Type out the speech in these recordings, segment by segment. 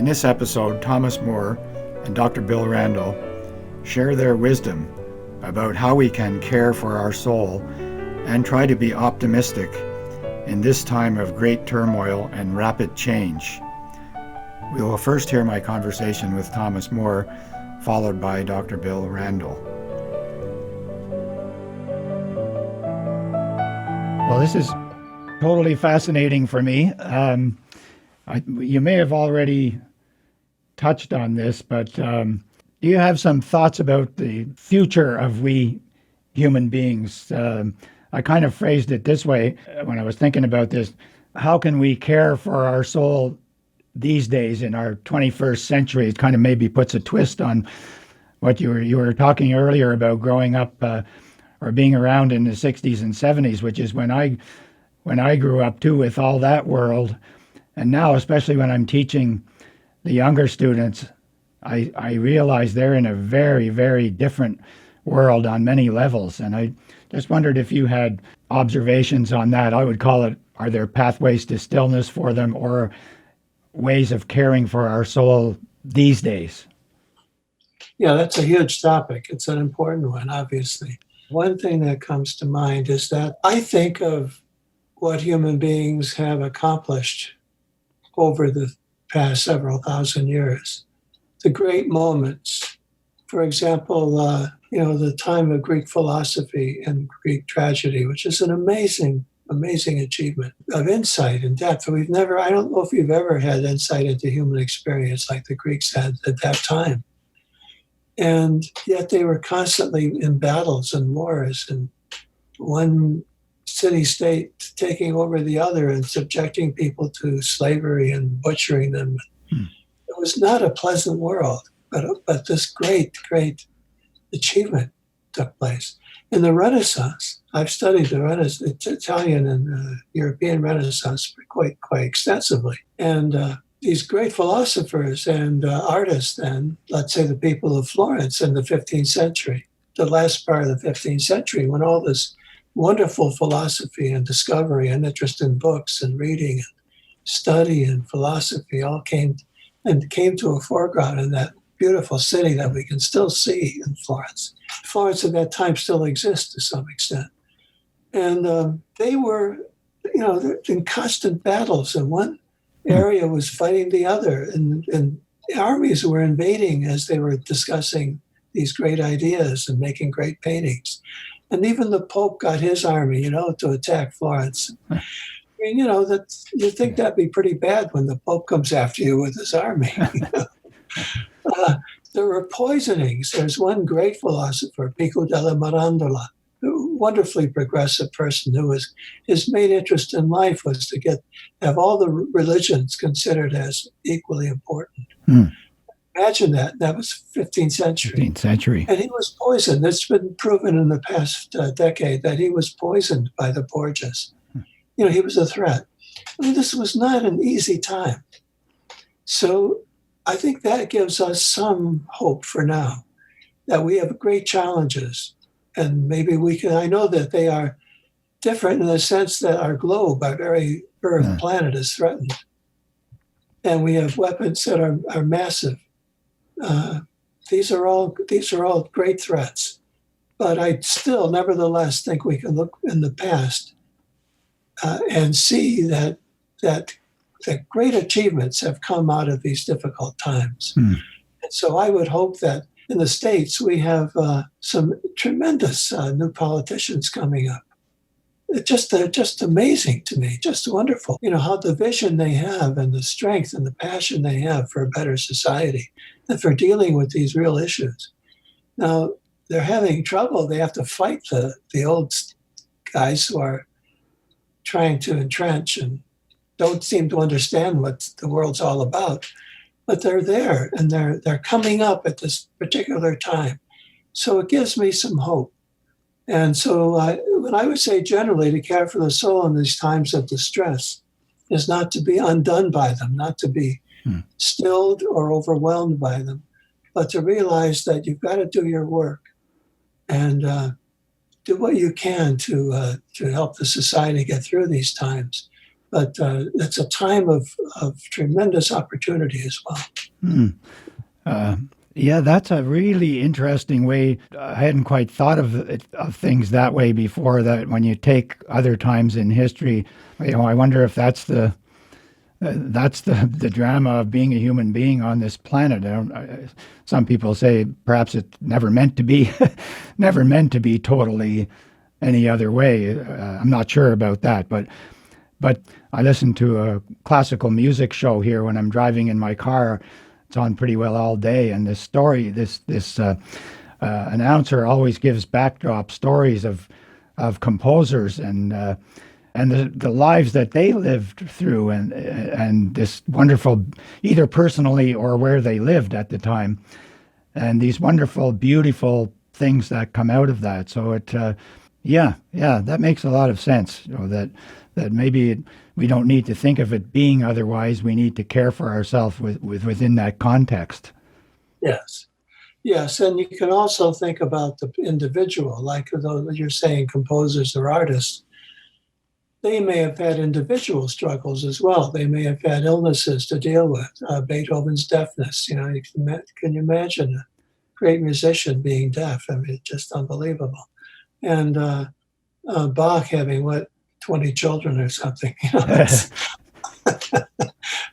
In this episode, Thomas Moore and Dr. Bill Randall share their wisdom about how we can care for our soul and try to be optimistic in this time of great turmoil and rapid change. We will first hear my conversation with Thomas Moore, followed by Dr. Bill Randall. Well, this is totally fascinating for me. You may have already touched on this, but do you have some thoughts about the future of we human beings? I kind of phrased it this way when I was thinking about this. How can we care for our soul these days in our 21st century? It kind of maybe puts a twist on what you were talking earlier about growing up or being around in the 60s and 70s, which is when I grew up too, with all that world. And now, especially when I'm teaching the younger students, I realize they're in a very, very different world on many levels. And I just wondered if you had observations on that. I would call it, are there pathways to stillness for them, or ways of caring for our soul these days? Yeah, that's a huge topic. It's an important one, obviously. One thing that comes to mind is that I think of what human beings have accomplished over the past several thousand years. The great moments, for example, the time of Greek philosophy and Greek tragedy, which is an amazing achievement of insight and depth. I don't know if you've ever had insight into human experience like the Greeks had at that time. And yet they were constantly in battles and wars, and one city-state taking over the other and subjecting people to slavery and butchering them. It was not a pleasant world, but this great achievement took place. In the Renaissance, I've studied the Renaissance, Italian and European Renaissance quite extensively. And these great philosophers and artists then, let's say the people of Florence in the 15th century, the last part of the 15th century, when all this wonderful philosophy and discovery and interest in books and reading and study and philosophy all came to a foreground in that beautiful city that we can still see in Florence. Florence at that time still exists to some extent. And they were, in constant battles, and one area was fighting the other, and armies were invading as they were discussing these great ideas and making great paintings. And even the Pope got his army, to attack Florence. I mean, that you think that'd be pretty bad when the Pope comes after you with his army. There were poisonings. There's one great philosopher, Pico della Mirandola, a wonderfully progressive person his main interest in life was to have all the religions considered as equally important. Imagine that. That was 15th century. 15th century. And he was poisoned. It's been proven in the past decade that he was poisoned by the Borgias. He was a threat. I mean, this was not an easy time. So I think that gives us some hope for now, that we have great challenges. And maybe I know that they are different in the sense that our globe, our very Earth planet, is threatened. And we have weapons that are massive. These are all great threats, but I still, nevertheless, think we can look in the past and see that great achievements have come out of these difficult times. And so I would hope that in the States we have some tremendous new politicians coming up. They're just amazing to me, just wonderful. How the vision they have and the strength and the passion they have for a better society and for dealing with these real issues. Now, they're having trouble. They have to fight the old guys who are trying to entrench and don't seem to understand what the world's all about. But they're there, and they're coming up at this particular time. So it gives me some hope. And so what I would say generally to care for the soul in these times of distress is not to be undone by them, not to be stilled or overwhelmed by them, but to realize that you've got to do your work and do what you can to help the society get through these times. But it's a time of tremendous opportunity as well. Hmm. Yeah, that's a really interesting way. I hadn't quite thought of things that way before. That when you take other times in history, I wonder if that's the drama of being a human being on this planet. Some people say perhaps it's never meant to be, never meant to be totally any other way. I'm not sure about that, but I listen to a classical music show here when I'm driving in my car. It's on pretty well all day, and this announcer always gives backdrop stories of composers and the lives that they lived through, and this wonderful, either personally or where they lived at the time, and these wonderful, beautiful things that come out of that. So yeah, that makes a lot of sense. That maybe we don't need to think of it being otherwise. We need to care for ourselves within that context. Yes. Yes, and you can also think about the individual, like though you're saying composers or artists, they may have had individual struggles as well. They may have had illnesses to deal with. Beethoven's deafness, can you imagine a great musician being deaf? I mean, it's just unbelievable. And Bach having, 20 children or something.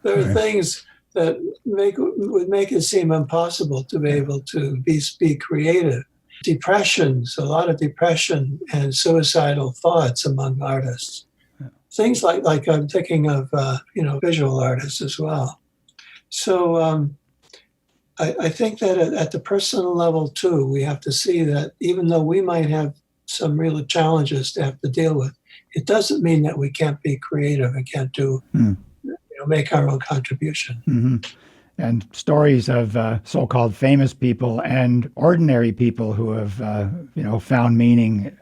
There are things that would make it seem impossible to be able to be creative. Depressions, a lot of depression and suicidal thoughts among artists. Things like I'm thinking of, visual artists as well. So I think that at the personal level too, we have to see that even though we might have some real challenges to have to deal with, it doesn't mean that we can't be creative and can't do, make our own contribution. Mm-hmm. And stories of so-called famous people and ordinary people who have, found meaning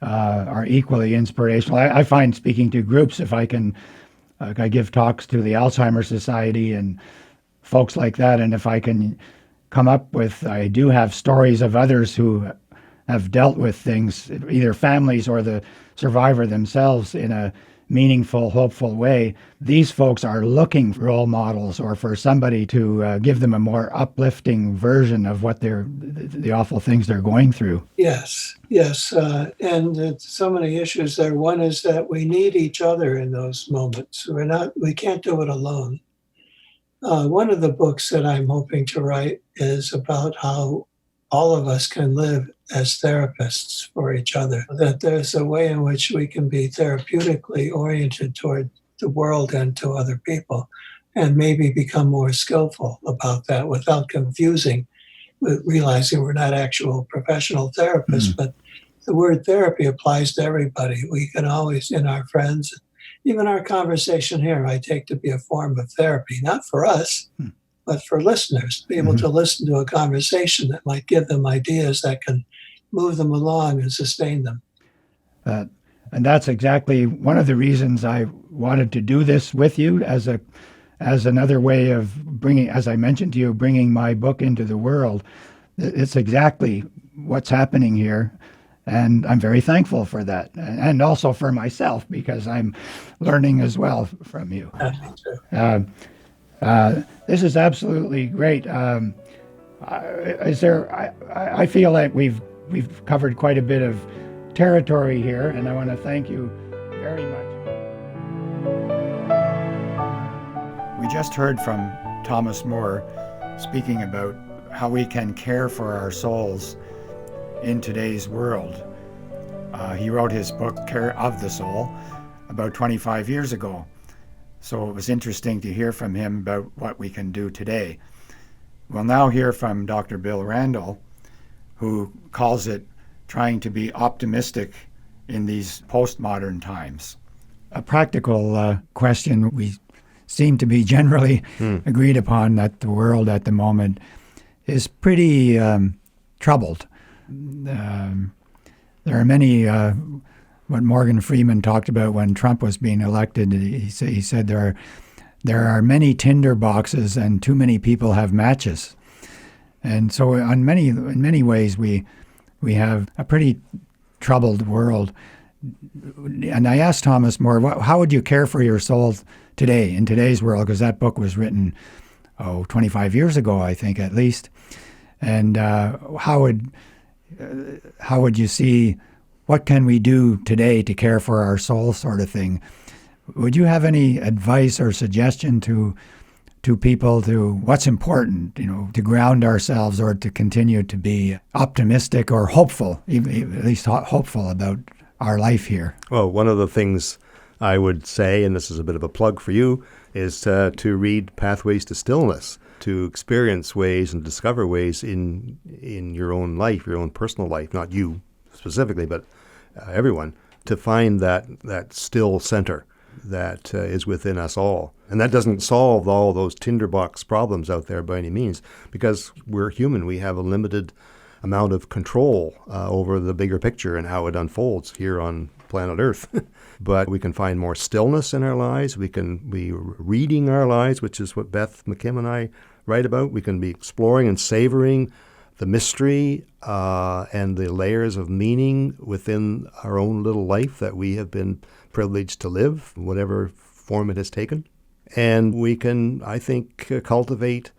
are equally inspirational. I find speaking to groups, if I can, I give talks to the Alzheimer's Society and folks like that, and if I can come up with, I do have stories of others who have dealt with things, either families or the survivor themselves, in a meaningful, hopeful way. These folks are looking for role models or for somebody to give them a more uplifting version of what the awful things they're going through. Yes, and so many issues there. One is that we need each other in those moments. We can't do it alone. One of the books that I'm hoping to write is about how all of us can live as therapists for each other, that there's a way in which we can be therapeutically oriented toward the world and to other people, and maybe become more skillful about that without confusing, realizing we're not actual professional therapists, but the word therapy applies to everybody. We can always, in our friends, even our conversation here, I take to be a form of therapy, not for us, but for listeners, to be able to listen to a conversation that might give them ideas that can move them along and sustain them. And that's exactly one of the reasons I wanted to do this with you as another way of bringing, as I mentioned to you, bringing my book into the world. It's exactly what's happening here. And I'm very thankful for that. And also for myself, because I'm learning as well from you. This is absolutely great. I feel like we've covered quite a bit of territory here, and I want to thank you very much. We just heard from Thomas Moore speaking about how we can care for our souls in today's world. He wrote his book, Care of the Soul, about 25 years ago. So it was interesting to hear from him about what we can do today. We'll now hear from Dr. Bill Randall, who calls it trying to be optimistic in these postmodern times. A practical question. We seem to be generally agreed upon that the world at the moment is pretty troubled. There are many, what Morgan Freeman talked about when Trump was being elected, he said there are many tinder boxes and too many people have matches. And so in many ways we have a pretty troubled world. and I asked Thomas More, how would you care for your soul today, in today's world? Because that book was written, 25 years ago, I think, at least. And how would you see, what can we do today to care for our soul, sort of thing? Would you have any advice or suggestion to people, to what's important, to ground ourselves, or to continue to be optimistic or hopeful, at least hopeful about our life here? Well, one of the things I would say, and this is a bit of a plug for you, is to read Pathways to Stillness, to experience ways and discover ways in your own life, your own personal life, not you specifically, but everyone, to find that still center that is within us all. And that doesn't solve all those tinderbox problems out there by any means, because we're human. We have a limited amount of control over the bigger picture and how it unfolds here on planet Earth. But we can find more stillness in our lives. We can be reading our lives, which is what Beth McKim and I write about. We can be exploring and savoring the mystery and the layers of meaning within our own little life that we have been privileged to live, whatever form it has taken. And we can, I think, cultivate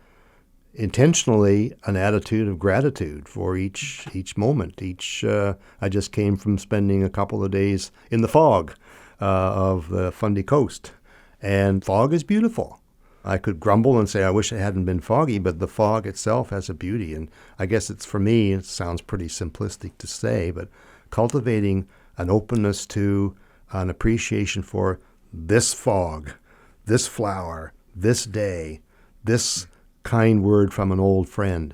intentionally an attitude of gratitude for each moment. I just came from spending a couple of days in the fog of the Fundy Coast, and fog is beautiful. I could grumble and say I wish it hadn't been foggy, but the fog itself has a beauty. And I guess for me, it sounds pretty simplistic to say, but cultivating an openness to, an appreciation for this fog, this flower, this day, this kind word from an old friend,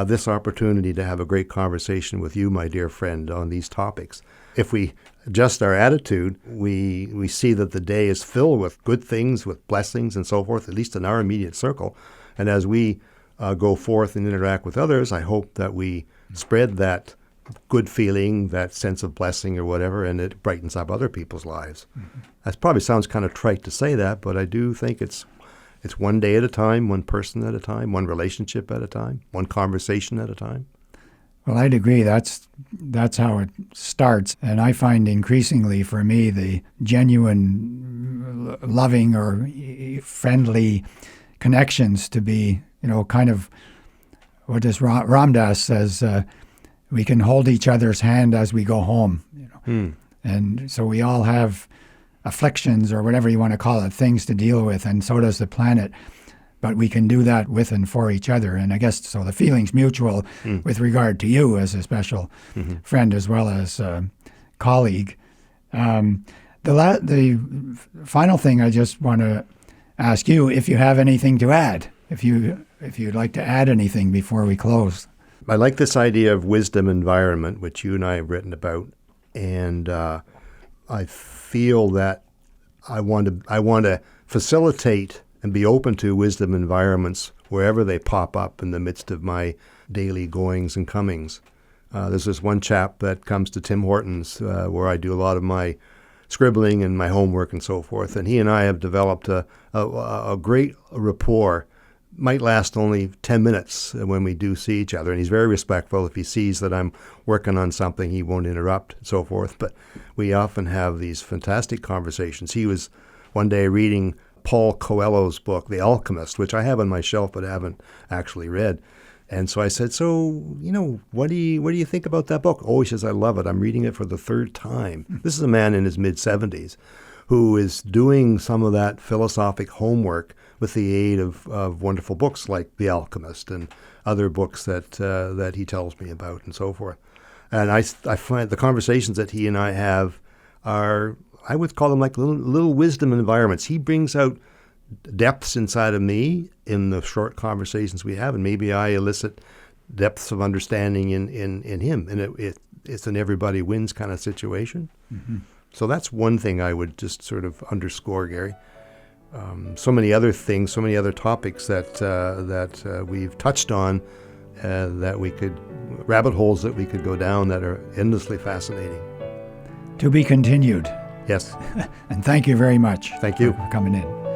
this opportunity to have a great conversation with you, my dear friend, on these topics. If we adjust our attitude, we see that the day is filled with good things, with blessings and so forth, at least in our immediate circle. And as we go forth and interact with others, I hope that we spread that good feeling, that sense of blessing or whatever, and it brightens up other people's lives. Mm-hmm. That probably sounds kind of trite to say that, but I do think it's one day at a time, one person at a time, one relationship at a time, one conversation at a time. Well, I'd agree. That's how it starts. And I find increasingly for me the genuine, loving or friendly connections to be, kind of what does Ram Dass says, we can hold each other's hand as we go home. And so we all have afflictions or whatever you want to call it, things to deal with, and so does the planet. But we can do that with and for each other. And I guess so the feeling's mutual with regard to you as a special friend as well as colleague. The final thing I just want to ask you, if you have anything to add, if you'd like to add anything before we close. I like this idea of wisdom environment, which you and I have written about, and I feel that I want to facilitate and be open to wisdom environments wherever they pop up in the midst of my daily goings and comings. There's this one chap that comes to Tim Hortons where I do a lot of my scribbling and my homework and so forth, and he and I have developed a great rapport. Might last only 10 minutes when we do see each other, and he's very respectful. If he sees that I'm working on something, he won't interrupt and so forth, but we often have these fantastic conversations. He was one day reading Paul Coelho's book, The Alchemist, which I have on my shelf but haven't actually read. And so I said, so, what do you think about that book? Oh, he says, I love it. I'm reading it for the third time. This is a man in his mid-70s who is doing some of that philosophic homework with the aid of wonderful books like The Alchemist and other books that he tells me about and so forth. And I find the conversations that he and I have are, I would call them like little wisdom environments. He brings out depths inside of me in the short conversations we have, and maybe I elicit depths of understanding in him. And it's an everybody wins kind of situation. Mm-hmm. So that's one thing I would just sort of underscore, Gary. So many other things, so many other topics that we've touched on that we could, rabbit holes that we could go down that are endlessly fascinating. To be continued. Yes. And thank you very much. Thank you for coming in.